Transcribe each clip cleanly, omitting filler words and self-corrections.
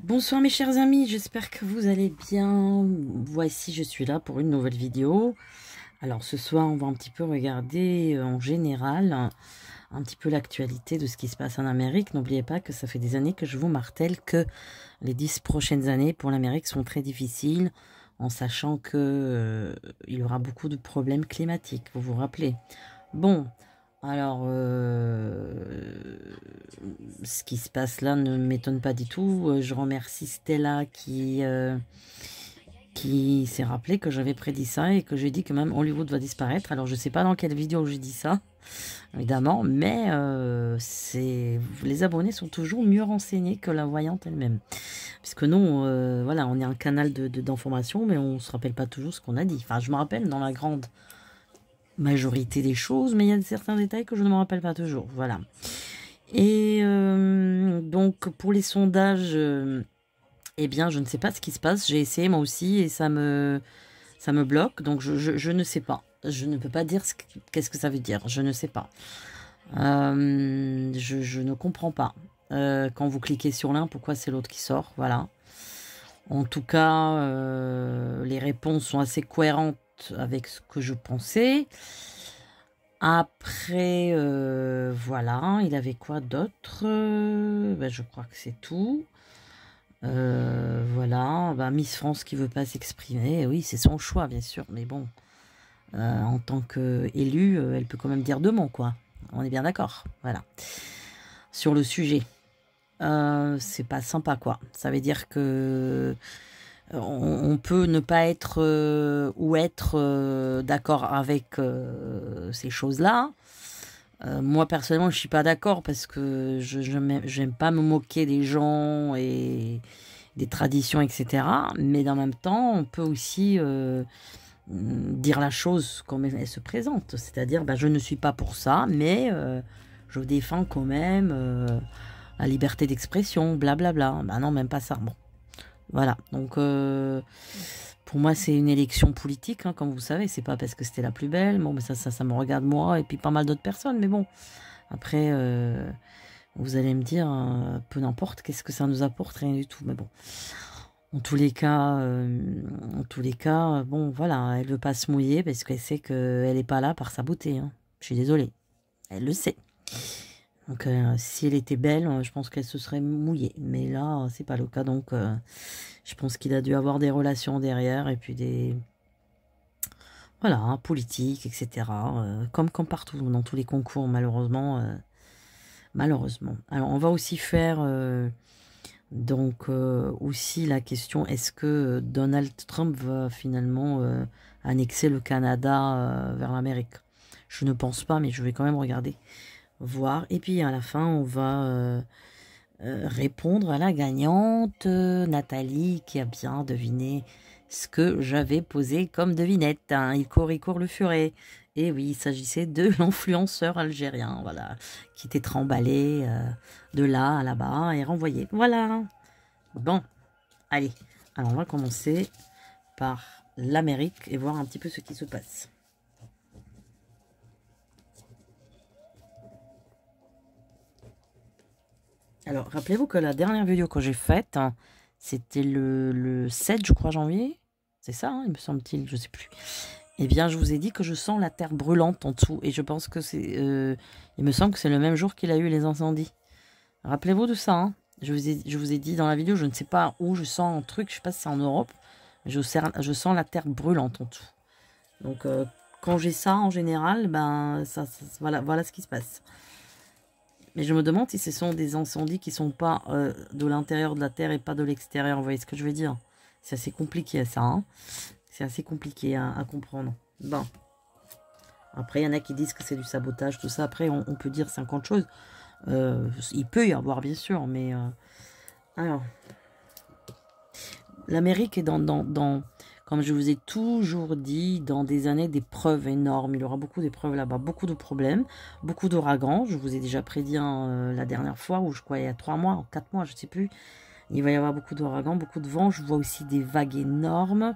Bonsoir mes chers amis, j'espère que vous allez bien. Voici, je suis là pour une nouvelle vidéo. Alors ce soir, on va un petit peu regarder en général un petit peu l'actualité de ce qui se passe en Amérique. N'oubliez pas que ça fait des années que je vous martèle que les 10 prochaines années pour l'Amérique sont très difficiles, en sachant que il y aura beaucoup de problèmes climatiques, vous vous rappelez. Bon, alors, ce qui se passe là ne m'étonne pas du tout. Je remercie Stella qui s'est rappelé que j'avais prédit ça et que j'ai dit que même Hollywood va disparaître. Alors, je sais pas dans quelle vidéo j'ai dit ça, évidemment, mais les abonnés sont toujours mieux renseignés que la voyante elle-même. Puisque nous, voilà, on est un canal d'information, mais on se rappelle pas toujours ce qu'on a dit. Enfin, je me rappelle dans la grande majorité des choses, mais il y a certains détails que je ne me rappelle pas toujours. Voilà. Et donc, pour les sondages, eh bien, je ne sais pas ce qui se passe. J'ai essayé moi aussi et ça me bloque. Donc, je ne sais pas. Je ne peux pas dire qu'est-ce que ça veut dire. Je ne sais pas. Je ne comprends pas. Quand vous cliquez sur l'un, pourquoi c'est l'autre qui sort. Voilà. En tout cas, les réponses sont assez cohérentes avec ce que je pensais. Après, voilà, il avait quoi d'autre? Ben, je crois que c'est tout. Voilà, ben, Miss France qui veut pas s'exprimer, oui, c'est son choix, bien sûr, mais bon, en tant qu'élue, elle peut quand même dire deux mots, quoi. On est bien d'accord, voilà. Sur le sujet, c'est pas sympa, quoi. Ça veut dire que on peut ne pas être ou être d'accord avec ces choses-là. Moi, personnellement, je suis pas d'accord parce que je n'aime pas me moquer des gens et des traditions, etc. Mais en même temps, on peut aussi dire la chose comme elle se présente. C'est-à-dire, ben, je ne suis pas pour ça, mais je défends quand même la liberté d'expression, blablabla. Ben non, même pas ça. Bon. Voilà, donc pour moi c'est une élection politique, hein, comme vous savez, c'est pas parce que c'était la plus belle, bon mais ça me regarde moi et puis pas mal d'autres personnes, mais bon, après vous allez me dire, peu n'importe, qu'est-ce que ça nous apporte, rien du tout, mais bon, en tous les cas, bon voilà, elle veut pas se mouiller parce qu'elle sait qu'elle est pas là par sa beauté, hein. Je suis désolée, elle le sait. Donc, si elle était belle, je pense qu'elle se serait mouillée. Mais là, c'est pas le cas. Donc, je pense qu'il a dû avoir des relations derrière et puis des... Voilà, hein, politiques, etc. Comme partout, dans tous les concours, malheureusement. Malheureusement. Alors, on va aussi faire... donc, aussi la question, est-ce que Donald Trump va finalement annexer le Canada vers l'Amérique? Je ne pense pas, mais je vais quand même regarder. Voir. Et puis à la fin, on va répondre à la gagnante, Nathalie, qui a bien deviné ce que j'avais posé comme devinette. Hein. Il court le furet. Et oui, il s'agissait de l'influenceur algérien, voilà, qui était tremballé de là à là-bas et renvoyé. Voilà. Bon, allez. Alors on va commencer par l'Amérique et voir un petit peu ce qui se passe. Alors, rappelez-vous que la dernière vidéo que j'ai faite, hein, c'était le 7, je crois, janvier. C'est ça, hein, il me semble-t-il, je sais plus. Eh bien, je vous ai dit que je sens la terre brûlante en dessous. Et je pense que c'est... il me semble que c'est le même jour qu'il a eu les incendies. Rappelez-vous de ça. Hein. Je vous ai dit dans la vidéo, je ne sais pas où je sens un truc, je ne sais pas si c'est en Europe. Mais je sens la terre brûlante en dessous. Donc, quand j'ai ça, en général, ben, voilà ce qui se passe. Mais je me demande si ce sont des incendies qui sont pas de l'intérieur de la Terre et pas de l'extérieur. Vous voyez ce que je veux dire? C'est assez compliqué ça. Hein, c'est assez compliqué à comprendre. Bon. Après, il y en a qui disent que c'est du sabotage, tout ça. Après, on peut dire 50 choses. Il peut y avoir, bien sûr, mais... alors, l'Amérique est comme je vous ai toujours dit, dans des années d'épreuves énormes. Il y aura beaucoup d'épreuves là-bas, beaucoup de problèmes, beaucoup d'ouragans. Je vous ai déjà prédit la dernière fois, ou je crois il y a 3 mois, 4 mois, je ne sais plus. Il va y avoir beaucoup d'ouragans, beaucoup de vent. Je vois aussi des vagues énormes.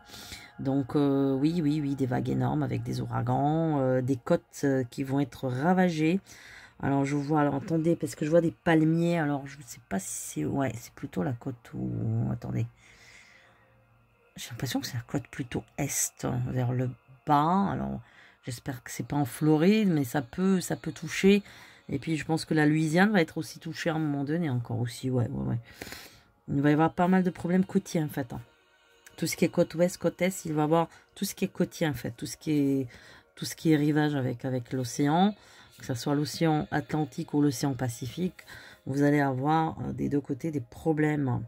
Donc oui, des vagues énormes avec des ouragans, des côtes qui vont être ravagées. Alors, je vois, alors attendez, parce que je vois des palmiers. Alors, je ne sais pas si c'est... Ouais, c'est plutôt la côte ou... Attendez. J'ai l'impression que c'est la côte plutôt est, hein, vers le bas. Alors, j'espère que c'est pas en Floride, mais ça peut toucher. Et puis, je pense que la Louisiane va être aussi touchée à un moment donné, encore aussi, ouais, ouais, ouais. Il va y avoir pas mal de problèmes côtiers, en fait. Hein. Tout ce qui est côte ouest, côte est, il va y avoir tout ce qui est côtier, en fait. Tout ce qui est rivage avec l'océan, que ce soit l'océan Atlantique ou l'océan Pacifique, vous allez avoir des deux côtés des problèmes.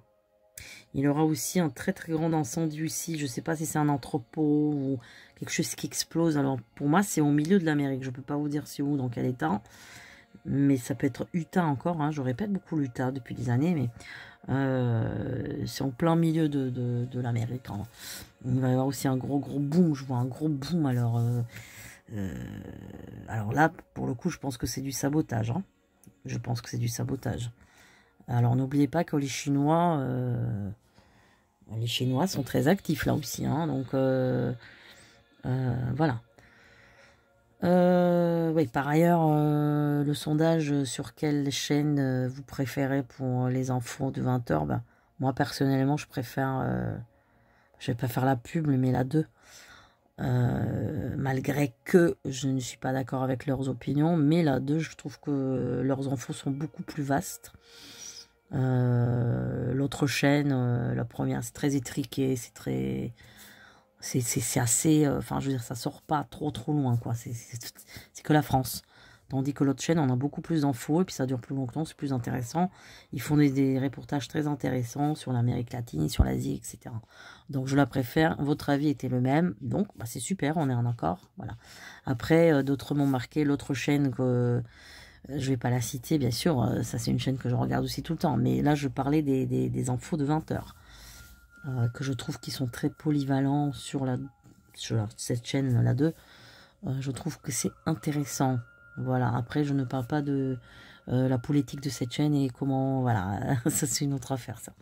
Il y aura aussi un très très grand incendie ici. Je ne sais pas si c'est un entrepôt ou quelque chose qui explose. Alors pour moi c'est au milieu de l'Amérique. Je ne peux pas vous dire c'est où, dans quel état. Mais ça peut être Utah encore. Hein. Je répète beaucoup l'Utah depuis des années. Mais c'est en plein milieu de l'Amérique. Hein. Il va y avoir aussi un gros boom. Je vois un gros boom. Alors là, pour le coup, je pense que c'est du sabotage. Hein. Je pense que c'est du sabotage. Alors n'oubliez pas que les Chinois sont très actifs là aussi. Hein, donc voilà. Oui, par ailleurs, le sondage sur quelle chaîne vous préférez pour les infos de 20 h, ben, moi personnellement je préfère, je vais pas faire la pub, mais la 2. Malgré que je ne suis pas d'accord avec leurs opinions, mais la 2, je trouve que leurs infos sont beaucoup plus vastes. L'autre chaîne, la première, c'est très étriqué, c'est très... C'est assez... Enfin, je veux dire, ça sort pas trop loin, quoi. C'est que la France. Tandis que l'autre chaîne, on a beaucoup plus d'infos, et puis ça dure plus longtemps, c'est plus intéressant. Ils font des reportages très intéressants sur l'Amérique latine, sur l'Asie, etc. Donc, je la préfère. Votre avis était le même. Donc, bah, c'est super, on est en accord. Voilà. Après, d'autres m'ont marqué. L'autre chaîne que... Je vais pas la citer, bien sûr. Ça, c'est une chaîne que je regarde aussi tout le temps. Mais là, je parlais des infos de 20 h. Que je trouve qui sont très polyvalents sur cette chaîne, la 2. Je trouve que c'est intéressant. Voilà. Après, je ne parle pas de la politique de cette chaîne et comment... Voilà. Ça, c'est une autre affaire, ça.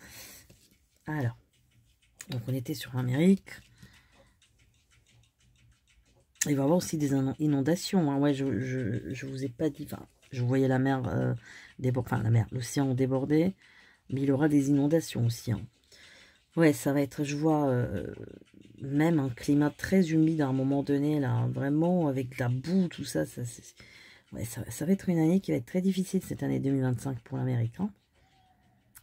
Alors. Donc, on était sur l'Amérique. Il va y avoir aussi des inondations. Hein. Ouais, je vous ai pas dit... Enfin, je voyais la mer l'océan débordé. Mais il y aura des inondations aussi. Hein. Ouais, ça va être, je vois, même un climat très humide à un moment donné, là, vraiment, avec de la boue, tout ça, ouais, ça va être une année qui va être très difficile, cette année 2025 pour l'Amérique. Hein.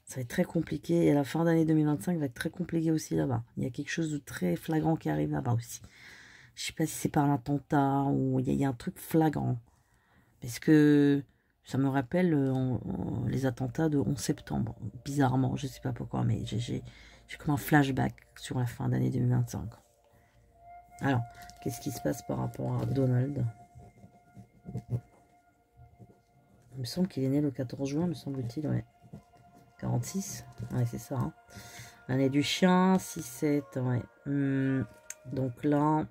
Ça va être très compliqué, et la fin d'année 2025 va être très compliquée aussi là-bas. Il y a quelque chose de très flagrant qui arrive là-bas aussi. Je sais pas si c'est par l'attentat, ou il y a un truc flagrant. Parce que ça me rappelle les attentats de 11 septembre, bizarrement, je sais pas pourquoi, mais j'ai comme un flashback sur la fin d'année 2025. Alors, qu'est-ce qui se passe par rapport à Donald? Il me semble qu'il est né le 14 juin, me semble-t-il, ouais. 46, ouais, c'est ça. Hein. L'année du chien, 6-7, ouais. Donc là...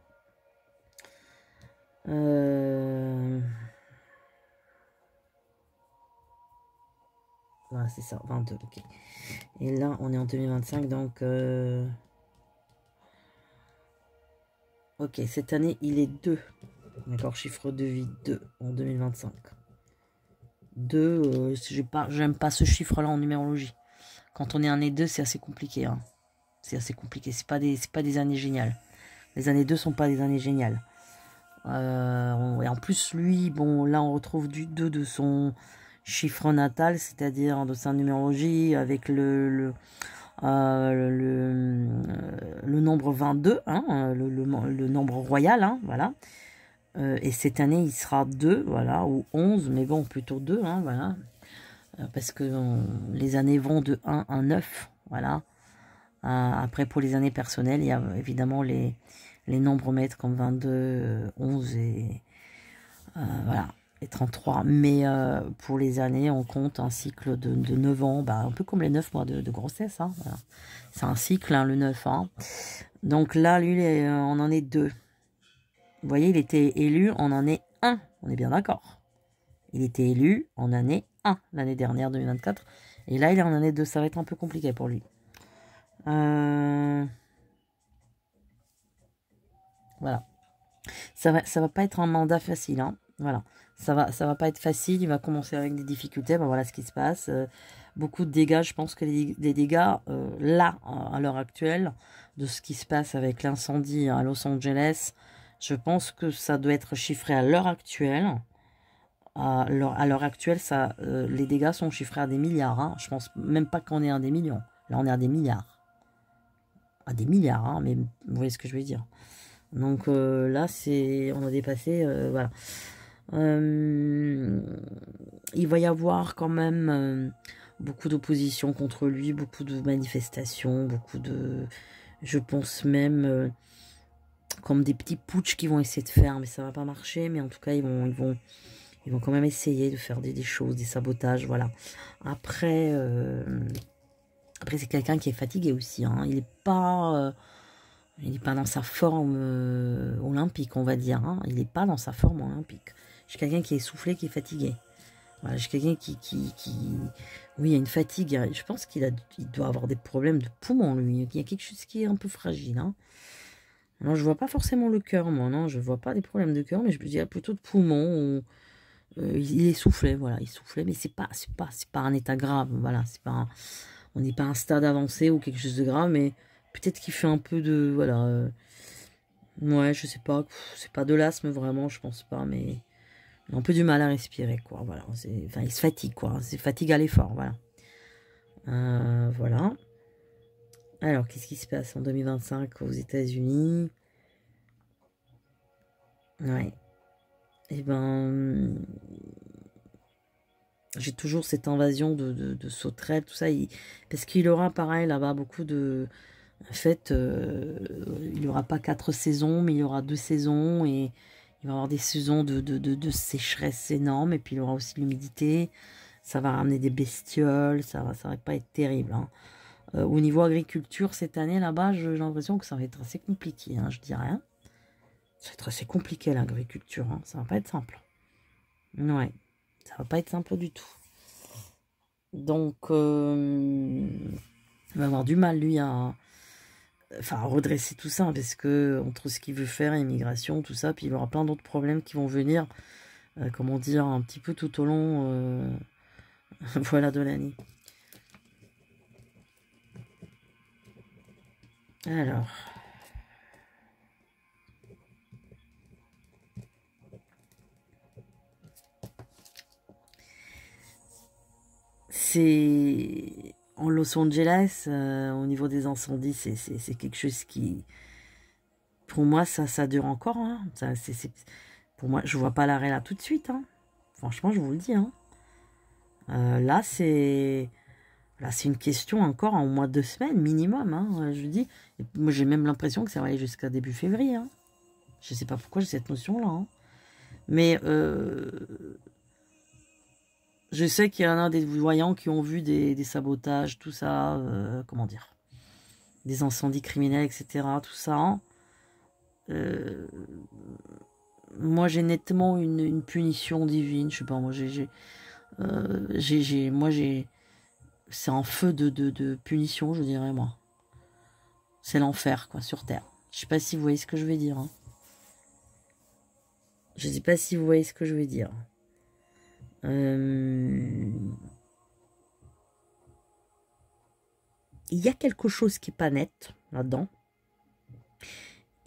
Voilà, c'est ça, 22, ok. Et là, on est en 2025, donc... Ok, cette année, il est 2. D'accord, chiffre de vie 2 en 2025. 2, j'aime pas ce chiffre-là en numérologie. Quand on est année 2, c'est assez compliqué. Hein. C'est assez compliqué, c'est pas des années géniales. Les années 2 sont pas des années géniales. Et en plus, lui, bon, là, on retrouve du 2 de son chiffre natal, c'est-à-dire de sa numérologie, avec le nombre 22, hein, le nombre royal, hein, voilà. Et cette année, il sera 2, voilà, ou 11, mais bon, plutôt 2, hein, voilà. Parce que les années vont de 1 à 9, voilà. Après, pour les années personnelles, il y a évidemment les nombres maîtres comme 22, 11 et voilà, et 33. Mais pour les années, on compte un cycle de 9 ans, bah, un peu comme les 9 mois de grossesse. Hein, voilà. C'est un cycle, hein, le 9 ans. Donc là, lui, on en est 2. Vous voyez, il était élu en année 1. On est bien d'accord. Il était élu en année 1 l'année dernière, 2024. Et là, il est en année 2. Ça va être un peu compliqué pour lui. Voilà. Ça va pas être un mandat facile. Hein. Voilà. ça va pas être facile. Il va commencer avec des difficultés. Ben voilà ce qui se passe. Beaucoup de dégâts. Je pense que les dégâts, là, à l'heure actuelle, de ce qui se passe avec l'incendie à Los Angeles, je pense que ça doit être chiffré à l'heure actuelle. À l'heure actuelle, les dégâts sont chiffrés à des milliards. Hein. Je pense même pas qu'on est à des millions. Là, on est à des milliards. À des milliards, hein, mais vous voyez ce que je veux dire. Donc là, on a dépassé, voilà. Il va y avoir quand même beaucoup d'opposition contre lui, beaucoup de manifestations, je pense même comme des petits putschs qui vont essayer de faire, mais ça va pas marcher. Mais en tout cas, ils vont quand même essayer de faire des choses, des sabotages, voilà. Après c'est quelqu'un qui est fatigué aussi. Hein. Il n'est pas dans sa forme olympique, on va dire. Hein. Il n'est pas dans sa forme olympique. Je suis quelqu'un qui est essoufflé, qui est fatigué. Voilà, je suis quelqu'un qui... Oui, il y a une fatigue. Je pense il doit avoir des problèmes de poumon, lui. Il y a quelque chose qui est un peu fragile. Hein. Alors, je vois pas forcément le cœur, moi. Non, je vois pas des problèmes de cœur, mais je me dis plutôt de poumon. Il essoufflait, voilà. Il soufflait, mais c'est pas un état grave. Voilà, on n'est pas à un stade avancé ou quelque chose de grave, mais peut-être qu'il fait un peu de... Voilà. Ouais, je sais pas. C'est pas de l'asthme, vraiment, je pense pas, mais... un peu du mal à respirer, quoi. Voilà. Enfin, il se fatigue, quoi. C'est fatigue à l'effort, voilà. Voilà. Alors, qu'est-ce qui se passe en 2025 aux États-Unis? Ouais. Eh ben... j'ai toujours cette invasion de sauterelles, tout ça. Parce qu'il aura, pareil, là-bas, beaucoup de... En fait, il n'y aura pas 4 saisons, mais il y aura 2 saisons. Et il va y avoir des saisons de sécheresse énorme. Et puis, il y aura aussi l'humidité. Ça va ramener des bestioles. Ça va pas être terrible. Hein. Au niveau agriculture, cette année, là-bas, j'ai l'impression que ça va être assez compliqué. Hein, je dis rien. Ça va être assez compliqué, l'agriculture. Hein. Ça va pas être simple. Ouais. Ça va pas être simple du tout. Donc, il va avoir du mal, lui, à redresser tout ça, parce que entre ce qu'il veut faire, immigration, tout ça, puis il aura plein d'autres problèmes qui vont venir, comment dire, un petit peu tout au long voilà, de l'année. Alors... c'est... En Los Angeles, au niveau des incendies, c'est quelque chose qui... Pour moi, ça dure encore. Hein. Pour moi, je vois pas l'arrêt là tout de suite. Hein. Franchement, je vous le dis. Hein. Là, c'est une question encore en moins de 2 semaines minimum. Hein, je vous dis. Et moi, j'ai même l'impression que ça va aller jusqu'à début février. Hein. Je sais pas pourquoi j'ai cette notion-là. Hein. Mais je sais qu'il y en a des voyants qui ont vu des sabotages, tout ça. Comment dire, des incendies criminels, etc. Tout ça. Hein. Moi, j'ai nettement une punition divine. Je sais pas, moi, c'est un feu de punition, je dirais, moi. C'est l'enfer, quoi, sur Terre. Je sais pas si vous voyez ce que je veux dire. Hein. Je sais pas si vous voyez ce que je veux dire. Il y a quelque chose qui n'est pas net là-dedans.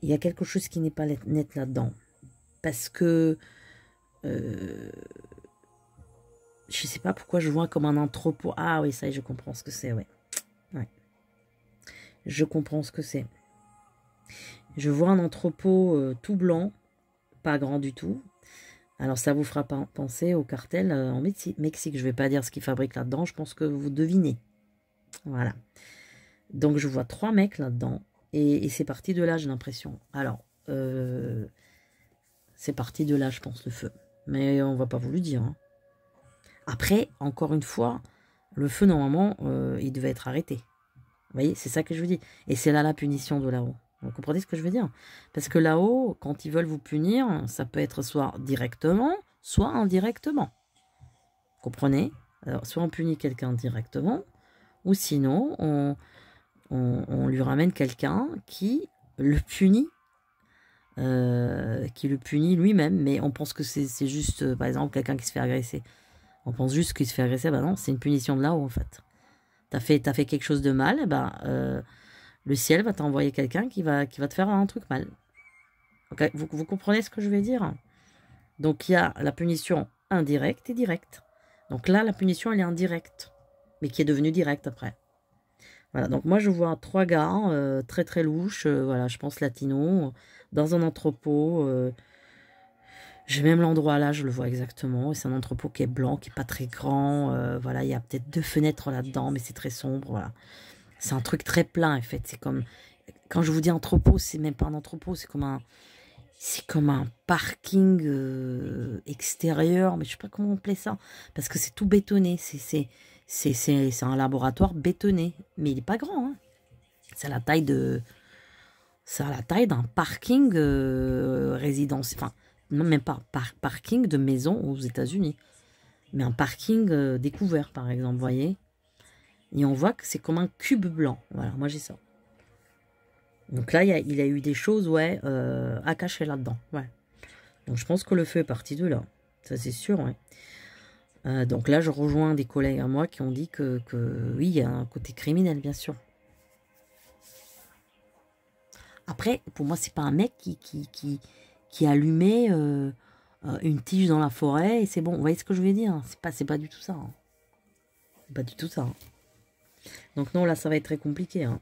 Il y a quelque chose qui n'est pas net là-dedans. Parce que... je sais pas pourquoi je vois comme un entrepôt. Ah oui, ça y est, je comprends ce que c'est, ouais. Ouais. Je comprends ce que c'est. Je vois un entrepôt tout blanc, pas grand du tout. Alors ça vous fera penser au cartel en Mexique. Je vais pas dire ce qu'ils fabriquent là-dedans, je pense que vous devinez. Voilà. Donc je vois 3 mecs là-dedans. Et c'est parti de là, j'ai l'impression. Alors, c'est parti de là, je pense, le feu. Mais on va pas vous le dire. Hein. Après, encore une fois, le feu, normalement, il devait être arrêté. Vous voyez, c'est ça que je vous dis. Et c'est là la punition de là-haut. Vous comprenez ce que je veux dire? Parce que là-haut, quand ils veulent vous punir, ça peut être soit directement, soit indirectement. Vous comprenez? Alors, soit on punit quelqu'un directement, ou sinon, on lui ramène quelqu'un qui le punit qui le punit lui-même, mais on pense que c'est juste, par exemple, quelqu'un qui se fait agresser. On pense juste qu'il se fait agresser, bah non, c'est une punition de là-haut en fait. T'as fait quelque chose de mal, et ben, le ciel va t'envoyer quelqu'un qui va te faire un truc mal. Okay, vous comprenez ce que je veux dire? Donc il y a la punition indirecte et directe. Donc là, la punition, elle est indirecte, mais qui est devenue directe après. Voilà, donc moi je vois 3 gars très très louches, voilà, je pense latinos, dans un entrepôt. J'ai même l'endroit là, je le vois exactement. C'est un entrepôt qui est blanc, qui est pas très grand. Voilà, il y a peut-être 2 fenêtres là-dedans, mais c'est très sombre. Voilà, c'est un truc très plein en fait. C'est comme quand je vous dis entrepôt, c'est même pas un entrepôt, c'est comme un parking extérieur, mais je sais pas comment on appelait ça, parce que c'est tout bétonné. C'est un laboratoire bétonné, mais il est pas grand. Hein. C'est à la taille d'un parking résidentiel. Enfin, non, même pas parking de maison aux États-Unis, mais un parking découvert, par exemple, vous voyez. Et on voit que c'est comme un cube blanc. Voilà, moi j'ai ça. Donc là, il a eu des choses, ouais, à cacher là-dedans. Ouais. Donc je pense que le feu est parti de là. Ça, c'est sûr, ouais. Donc là, je rejoins des collègues à moi qui ont dit que oui, il y a un côté criminel, bien sûr. Après, pour moi, c'est pas un mec qui allumait une tige dans la forêt et c'est bon. Vous voyez ce que je veux dire? C'est pas du tout ça. Hein. C'est pas du tout ça. Hein. Donc non, là, ça va être très compliqué. Hein.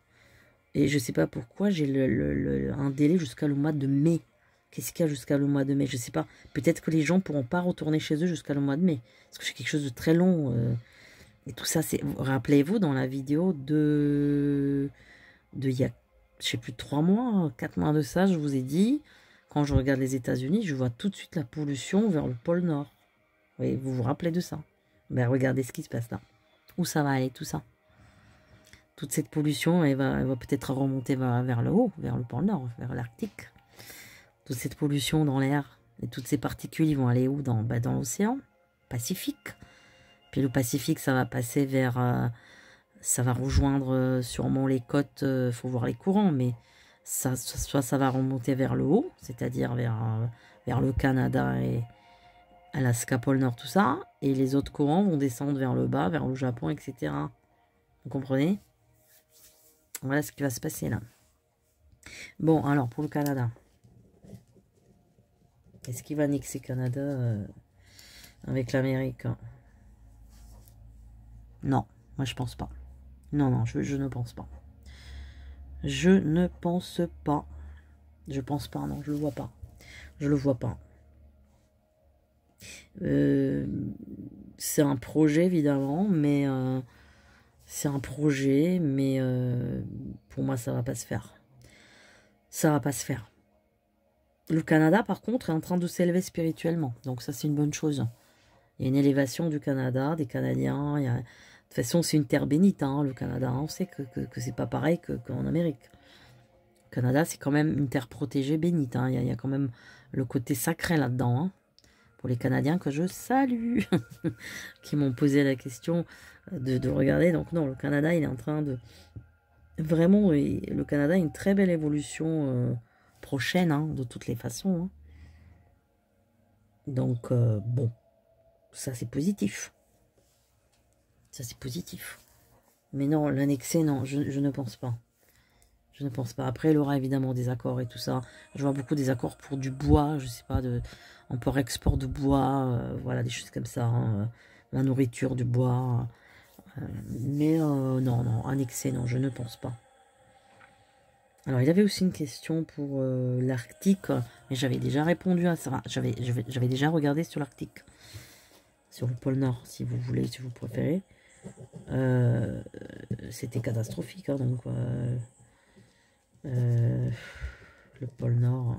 Et je sais pas pourquoi j'ai un délai jusqu'à le mois de mai. Qu'est-ce qu'il y a jusqu'à le mois de mai? Je sais pas. Peut-être que les gens pourront pas retourner chez eux jusqu'à le mois de mai. Parce que c'est quelque chose de très long. Et tout ça, c'est... Rappelez-vous, dans la vidéo il y a, je sais plus, 3 mois, 4 mois de ça, je vous ai dit, quand je regarde les États-Unis, je vois tout de suite la pollution vers le pôle Nord. Oui, vous vous rappelez de ça? Ben, regardez ce qui se passe là. Où ça va aller, tout ça? Toute cette pollution, elle va peut-être remonter vers le haut, vers le pôle Nord, vers l'Arctique. Toute cette pollution dans l'air et toutes ces particules, ils vont aller où? Dans l'océan Pacifique. Puis le Pacifique, ça va passer vers... ça va rejoindre sûrement les côtes, faut voir les courants, mais soit ça va remonter vers le haut, c'est-à-dire vers le Canada et Alaska, pôle Nord, tout ça, et les autres courants vont descendre vers le bas, vers le Japon, etc. Vous comprenez? Voilà ce qui va se passer là. Bon, alors pour le Canada. Est-ce qu'il va annexer Canada avec l'Amérique? Non, moi je pense pas. Non, je ne pense pas. Je ne pense pas. Je pense pas, non, je le vois pas. Je le vois pas. C'est un projet, évidemment, mais... c'est un projet, mais pour moi, ça va pas se faire. Ça va pas se faire. Le Canada, par contre, est en train de s'élever spirituellement. Donc ça, c'est une bonne chose. Il y a une élévation du Canada, des Canadiens. De toute façon, c'est une terre bénite, hein, le Canada. On sait que c'est pas pareil qu'en Amérique. Le Canada, c'est quand même une terre protégée, bénite. Hein. Il y a quand même le côté sacré là-dedans. Hein. Pour les Canadiens que je salue, qui m'ont posé la question de regarder. Donc non, le Canada, il est en train de... Vraiment, le Canada a une très belle évolution prochaine, hein, de toutes les façons. Hein. Donc, bon, ça c'est positif. Ça c'est positif. Mais non, l'annexer, non, je ne pense pas. Je ne pense pas. Après, il aura évidemment des accords et tout ça. Je vois beaucoup des accords pour du bois, je sais pas, import-export de bois, voilà, des choses comme ça. Hein, la nourriture, du bois. Mais non, annexer, non, je ne pense pas. Alors, il avait aussi une question pour l'Arctique, mais j'avais déjà répondu à ça. J'avais déjà regardé sur l'Arctique. Sur le pôle Nord, si vous voulez, si vous préférez. C'était catastrophique, hein, donc... le pôle Nord.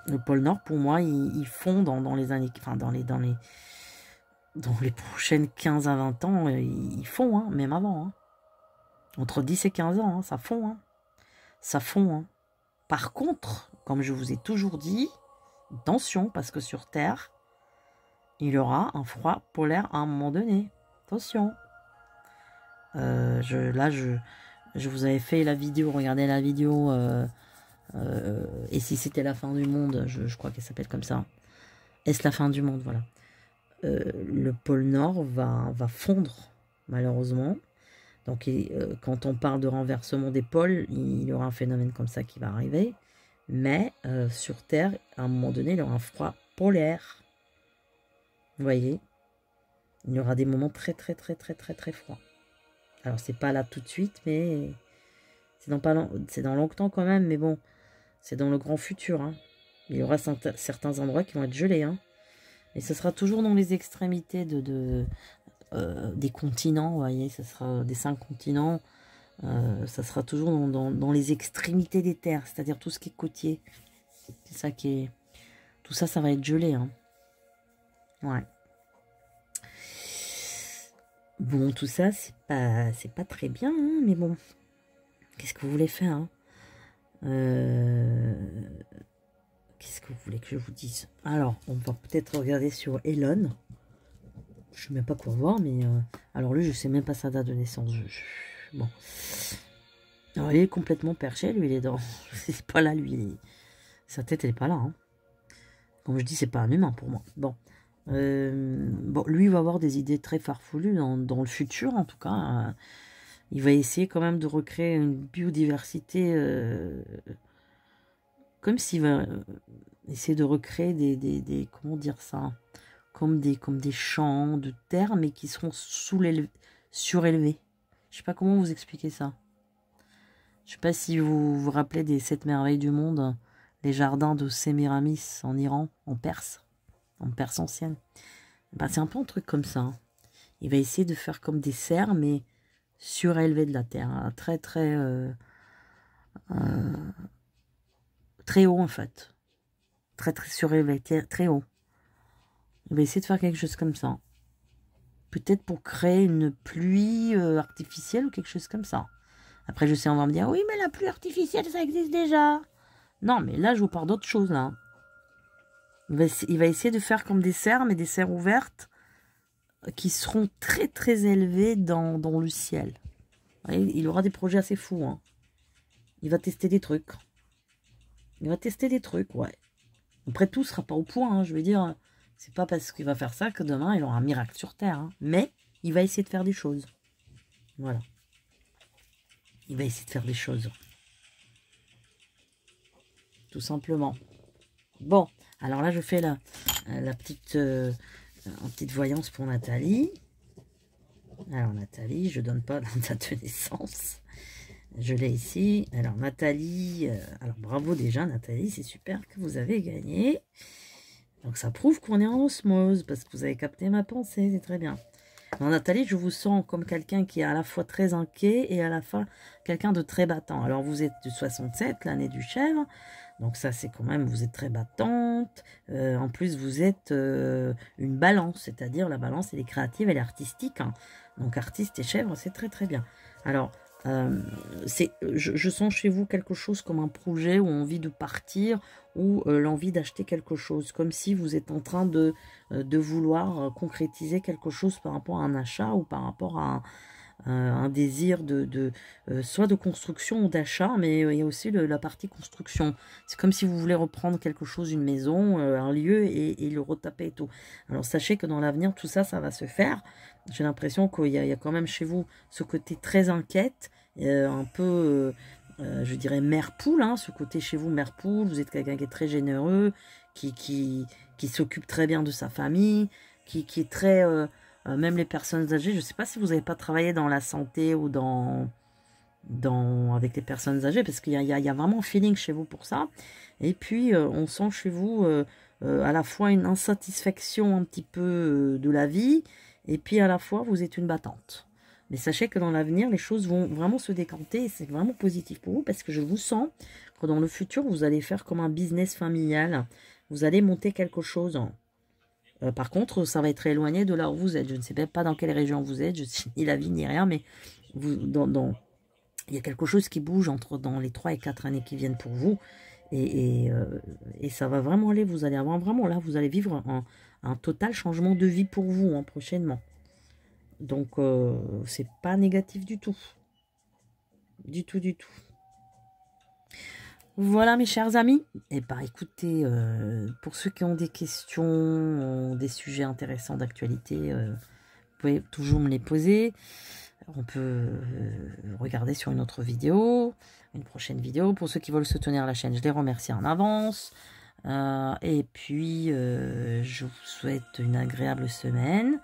Le pôle Nord, pour moi, il fond dans les années... Enfin, dans les prochaines 15 à 20 ans, ils font, hein, même avant. Hein. Entre 10 et 15 ans, hein, ça fond. Hein. Ça fond. Hein. Par contre, comme je vous ai toujours dit, attention, parce que sur Terre, il y aura un froid polaire à un moment donné. Attention. Je vous avais fait la vidéo, regardez la vidéo Et si c'était la fin du monde, je crois qu'elle s'appelle comme ça. Est-ce la fin du monde, voilà. Le pôle Nord va fondre, malheureusement. Donc, quand on parle de renversement des pôles, il y aura un phénomène comme ça qui va arriver. Mais sur Terre, à un moment donné, il y aura un froid polaire. Vous voyez? Il y aura des moments très, très, très, très, très, très froids. Alors, c'est pas là tout de suite, mais c'est dans longtemps quand même. Mais bon, c'est dans le grand futur. Hein. Il y aura certains endroits qui vont être gelés. Hein. Et ce sera toujours dans les extrémités des continents. Vous voyez, ce sera des 5 continents. Ça sera toujours dans les extrémités des terres, c'est-à-dire tout ce qui est côtier. C'est ça qui est... Tout ça, ça va être gelé. Hein. Ouais. Bon, tout ça, c'est pas très bien, hein, mais bon. Qu'est-ce que vous voulez faire hein Qu'est-ce que vous voulez que je vous dise? Alors, on va peut-être regarder sur Elon. Je sais même pas quoi voir, mais... alors lui, je sais même pas sa date de naissance. Bon. Alors, il est complètement perché, lui, il est dans... C'est pas là, lui. Sa tête, elle est pas là. Hein. Comme je dis, c'est pas un humain pour moi. Bon. Bon, lui, il va avoir des idées très farfelues dans le futur, en tout cas. Il va essayer quand même de recréer une biodiversité... comme s'il va essayer de recréer des comment dire ça, comme des champs de terre, mais qui seront surélevés. Je sais pas comment vous expliquer ça. Je sais pas si vous vous rappelez des 7 merveilles du monde, les jardins de Sémiramis en Iran, en Perse ancienne. Ben, c'est un peu un truc comme ça. Hein. Il va essayer de faire comme des serres, mais surélevés de la terre. Hein. Très, très... très haut, en fait. Très, très surélevé, très haut. Il va essayer de faire quelque chose comme ça. Peut-être pour créer une pluie artificielle ou quelque chose comme ça. Après, je sais, on va me dire, oui, mais la pluie artificielle, ça existe déjà. Non, mais là, je vous parle d'autre chose, là. Il va essayer de faire comme des serres, mais des serres ouvertes, qui seront très, très élevées dans le ciel. Vous voyez, il aura des projets assez fous. Hein. Il va tester des trucs. Ouais. Après, tout ne sera pas au point, hein, je veux dire... C'est pas parce qu'il va faire ça que demain, il aura un miracle sur Terre. Hein. Mais il va essayer de faire des choses. Voilà. Il va essayer de faire des choses. Tout simplement. Bon, alors là, je fais la petite voyance pour Nathalie. Alors, Nathalie, je donne pas la date de naissance. Je l'ai ici. Alors, Nathalie, alors bravo déjà, Nathalie, c'est super que vous avez gagné. Donc, ça prouve qu'on est en osmose, parce que vous avez capté ma pensée, c'est très bien. Alors, Nathalie, je vous sens comme quelqu'un qui est à la fois très inquiet et à la fois quelqu'un de très battant. Alors, vous êtes de 67, l'année du chèvre. Donc, ça, c'est quand même, vous êtes très battante. En plus, vous êtes une balance, c'est-à-dire la balance, elle est créative, elle est artistique. Hein. Donc, artiste et chèvre, c'est très, très bien. Alors, je sens chez vous quelque chose comme un projet ou envie de partir ou l'envie d'acheter quelque chose, comme si vous êtes en train de vouloir concrétiser quelque chose par rapport à un achat ou par rapport à un désir soit de construction ou d'achat, mais il y a aussi la partie construction. C'est comme si vous voulez reprendre quelque chose, une maison, un lieu et le retaper et tout. Alors sachez que dans l'avenir, tout ça, ça va se faire. J'ai l'impression qu'il y a quand même chez vous ce côté très inquiète, un peu, je dirais, mère-poule, hein, ce côté chez vous, mère-poule. Vous êtes quelqu'un qui est très généreux, qui s'occupe très bien de sa famille, qui est très... même les personnes âgées, je ne sais pas si vous n'avez pas travaillé dans la santé ou avec les personnes âgées, parce qu'il y a vraiment un feeling chez vous pour ça. Et puis, on sent chez vous à la fois une insatisfaction un petit peu de la vie, et puis à la fois, vous êtes une battante. Mais sachez que dans l'avenir, les choses vont vraiment se décanter, et c'est vraiment positif pour vous, parce que je vous sens que dans le futur, vous allez faire comme un business familial. Vous allez monter quelque chose. Par contre, ça va être éloigné de là où vous êtes. Je ne sais même pas dans quelle région vous êtes, je ne sais ni la ville ni rien, mais il y a quelque chose qui bouge dans les 3 et 4 années qui viennent pour vous. Et ça va vraiment aller, vous allez avoir vraiment là, vous allez vivre un total changement de vie pour vous hein, prochainement. Donc, c'est pas négatif du tout. Du tout, du tout. Voilà mes chers amis. Et bah écoutez, pour ceux qui ont des questions, des sujets intéressants d'actualité, vous pouvez toujours me les poser. On peut regarder sur une autre vidéo, une prochaine vidéo. Pour ceux qui veulent soutenir la chaîne, je les remercie en avance. Et puis, je vous souhaite une agréable semaine.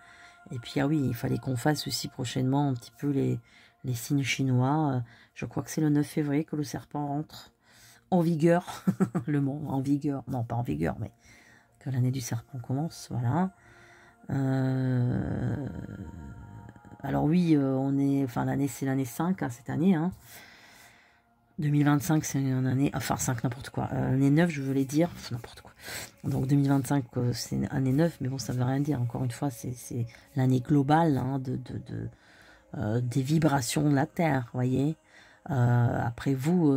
Et puis, ah oui, il fallait qu'on fasse aussi prochainement un petit peu les signes chinois. Je crois que c'est le 9 février que le serpent rentre en vigueur. Le mot en vigueur. Non, pas en vigueur, mais que l'année du serpent commence. Voilà. Alors oui, l'année c'est l'année 5 hein, cette année. Hein. 2025 c'est une année, enfin 5 n'importe quoi. Année 9 je voulais dire, n'importe quoi. Donc 2025 c'est une année 9, mais bon ça veut rien dire. Encore une fois c'est l'année globale hein, des vibrations de la Terre, voyez. Après vous,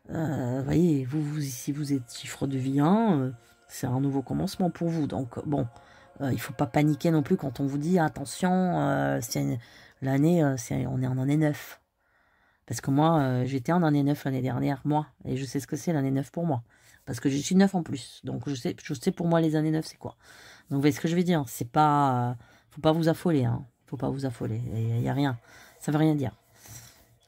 voyez, si vous êtes chiffre de vie 1, c'est un nouveau commencement pour vous. Donc bon. Il ne faut pas paniquer non plus quand on vous dit attention, l'année, on est en année 9. Parce que moi, j'étais en année 9 l'année dernière, moi. Et je sais ce que c'est l'année 9 pour moi. Parce que je suis 9 en plus. Donc je sais pour moi les années 9 c'est quoi. Donc vous voyez ce que je veux dire. C'est pas. Faut pas vous affoler. Hein. Faut pas vous affoler. Il n'y a rien. Ça veut rien dire.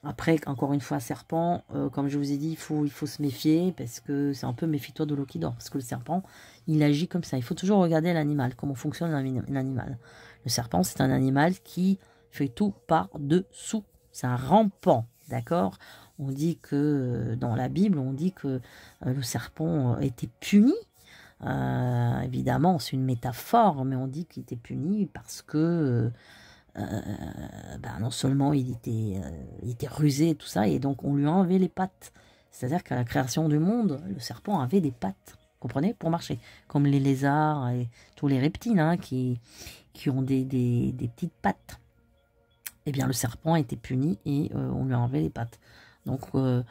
Après, encore une fois, serpent, comme je vous ai dit, il faut se méfier parce que c'est un peu méfie-toi de l'eau qui dort. Parce que le serpent, il agit comme ça. Il faut toujours regarder l'animal, comment fonctionne l'animal. Le serpent, c'est un animal qui fait tout par dessous. C'est un rampant, d'accord? On dit que, dans la Bible, on dit que le serpent était puni. Évidemment, c'est une métaphore, mais on dit qu'il était puni parce que... non seulement il était rusé et tout ça, et donc on lui a enlevé les pattes. C'est-à-dire qu'à la création du monde, le serpent avait des pattes, comprenez, pour marcher. Comme les lézards et tous les reptiles hein, qui ont des petites pattes. Eh bien, le serpent a été puni et on lui a enlevé les pattes. Donc, il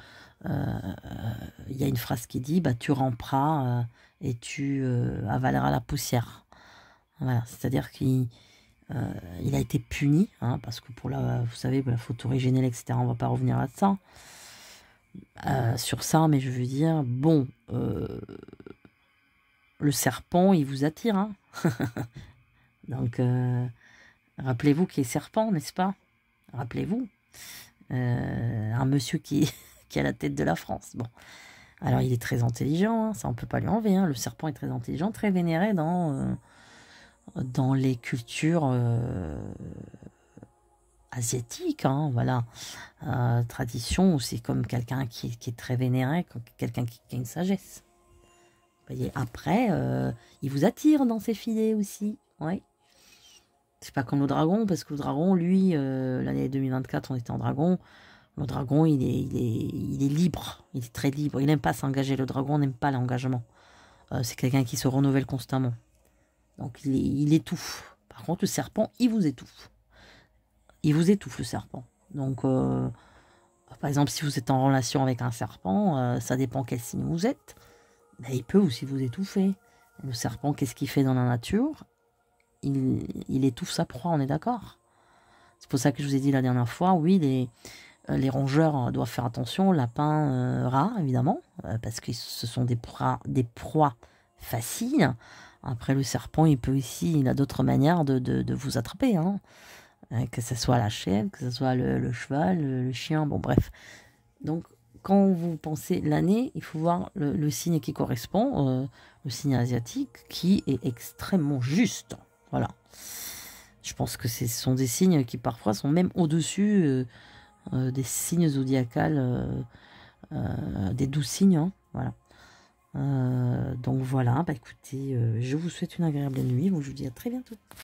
y a une phrase qui dit, tu ramperas et tu avaleras la poussière. Voilà, c'est-à-dire qu'il il a été puni, hein, parce que vous savez, pour la photo originelle, etc., on va pas revenir là-dessus, sur ça, mais je veux dire, bon, le serpent, il vous attire, hein. Donc, rappelez-vous qu'il est serpent, n'est-ce pas? Rappelez-vous, un monsieur qui a la tête de la France, bon. Alors, il est très intelligent, hein, ça on peut pas lui enlever, hein. Le serpent est très intelligent, très vénéré dans les cultures asiatiques, hein, voilà. Tradition, c'est comme quelqu'un qui est très vénéré, quelqu'un qui a une sagesse. Vous voyez, après, il vous attire dans ses filets aussi, ouais. C'est pas comme le dragon, parce que le dragon, lui, l'année 2024, on était en dragon. Le dragon, il est libre, il est très libre. Il n'aime pas s'engager. Le dragon n'aime pas l'engagement. C'est quelqu'un qui se renouvelle constamment. Donc, il étouffe. Par contre, le serpent, il vous étouffe. Il vous étouffe, le serpent. Donc, par exemple, si vous êtes en relation avec un serpent, ça dépend quel signe vous êtes. Mais il peut aussi vous étouffer. Le serpent, qu'est-ce qu'il fait dans la nature? Il étouffe sa proie, on est d'accord? C'est pour ça que je vous ai dit la dernière fois, oui, les rongeurs doivent faire attention, lapins, rats, évidemment, parce que ce sont des proies faciles. Après, le serpent, il a d'autres manières de vous attraper, hein. Que ce soit la chèvre, que ce soit le cheval, le chien, bon bref. Donc, quand vous pensez l'année, il faut voir le signe qui correspond, le signe asiatique, qui est extrêmement juste. Voilà. Je pense que ce sont des signes qui parfois sont même au-dessus des signes zodiacales, des 12 signes. Hein, voilà. Donc voilà, écoutez, je vous souhaite une agréable nuit. Bon, je vous dis à très bientôt.